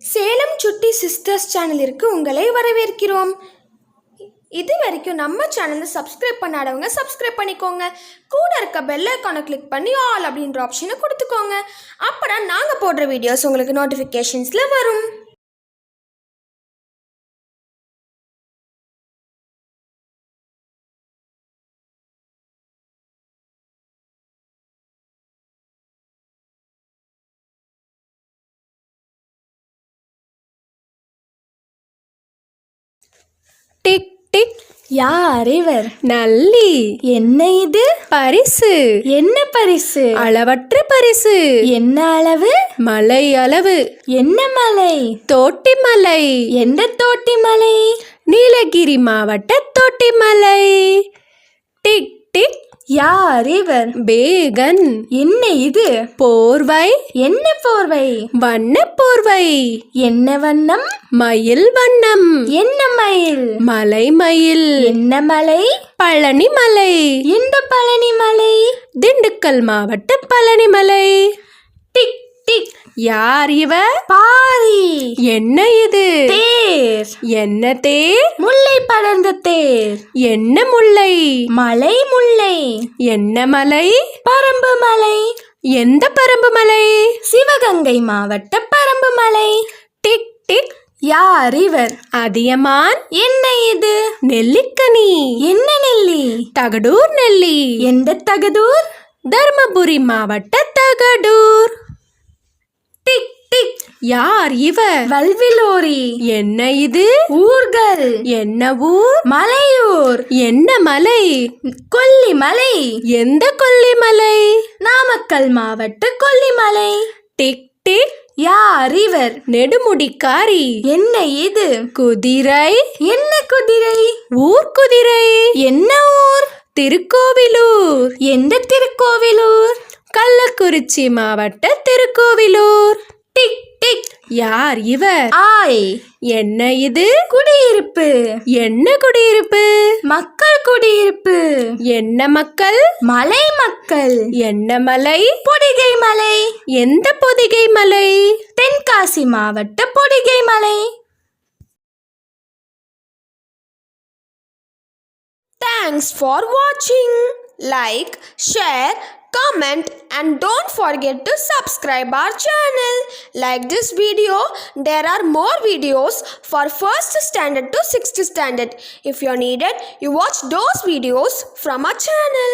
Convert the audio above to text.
சேலம் சுட்டி சிஸ்டர்ஸ் சேனலிற்கு உங்களை வரவேற்கிறோம். இது வரைக்கும் நம்ம சேனலை சப்ஸ்கிரைப் பண்ணாதவங்க சப்ஸ்கிரைப் பண்ணிக்கோங்க. கூட இருக்க பெல் ஐக்கானை கிளிக் பண்ணி ஆல் அப்படின்ற ஆப்ஷனை கொடுத்துக்கோங்க. அப்பதான் நாங்கள் போடுற வீடியோஸ் உங்களுக்கு நோட்டிஃபிகேஷன்ஸில் வரும். Tick tick. யார் இவர்? நல்லி. என்ன இது? பரிசு. என்ன பரிசு? அளவற்ற பரிசு. என்ன அளவு? மலை அளவு. என்ன மலை? தோட்டிமலை. எந்த தோட்டிமலை? நீலகிரி மாவட்ட தோட்டிமலை. Tick tick. யார் இவர்? பேகன். என்ன இது? போர்வை. என்ன போர்வை? வண்ண போர்வை. என்ன வண்ணம்? மயில் வண்ணம். என்ன மயில்? மலை மயில். என்ன மலை? பழனி மலை. எந்த பழனி மலை? திண்டுக்கல் மாவட்ட பழனி மலை. Tick tick. யார் இவர்? பாரி. என்ன இது? தேர். என்ன தேர்? முல்லை படர்ந்த தேர். என்ன முல்லை? மலை முல்லை. என்ன மலை? பரம்பு மலை. எந்த பரம்பு மலை? சிவகங்கை மாவட்ட பரம்பு மலை. Tick tick. யார் இவர்? அதியமான். என்ன இது? நெல்லிக்கனி. என்ன நெல்லி? தகடூர் நெல்லி. எந்த தகடூர்? தர்மபுரி மாவட்ட தகடூர். Tick tick. யார் இவர்? வல்விலோரி. என்ன இது? ஊர்கள். என்ன ஊர்? மலையூர். என்ன மலை? கொல்லிமலை. எந்த கொல்லிமலை? நாமக்கல் மாவட்ட கொல்லிமலை. Tick tick. யார் இவர்? நெடுமுடிக்காரி. என்ன இது? குதிரை. என்ன குதிரை? ஊர் குதிரை. என்ன ஊர்? திருக்கோவிலூர். எந்த திருக்கோவிலூர்? கள்ளக்குறிச்சி மாவட்ட திருக்கோவிலூர். Tick tick. யார் இவர்? ஆய். என்ன இது? குடியிருப்பு. என்ன குடியிருப்பு? மக்கள் குடியிருப்பு. என்ன மக்கள்? மலை மக்கள். என்ன மலை? பொதிகை மலை. எந்த பொதிகை மலை? தென்காசி மாவட்ட பொதிகை மலை. Thanks for watching. Like, share, comment and don't forget to subscribe our channel. Like this video, there are more videos for 1st standard to 6th standard. If you are needed, you watch those videos from our channel.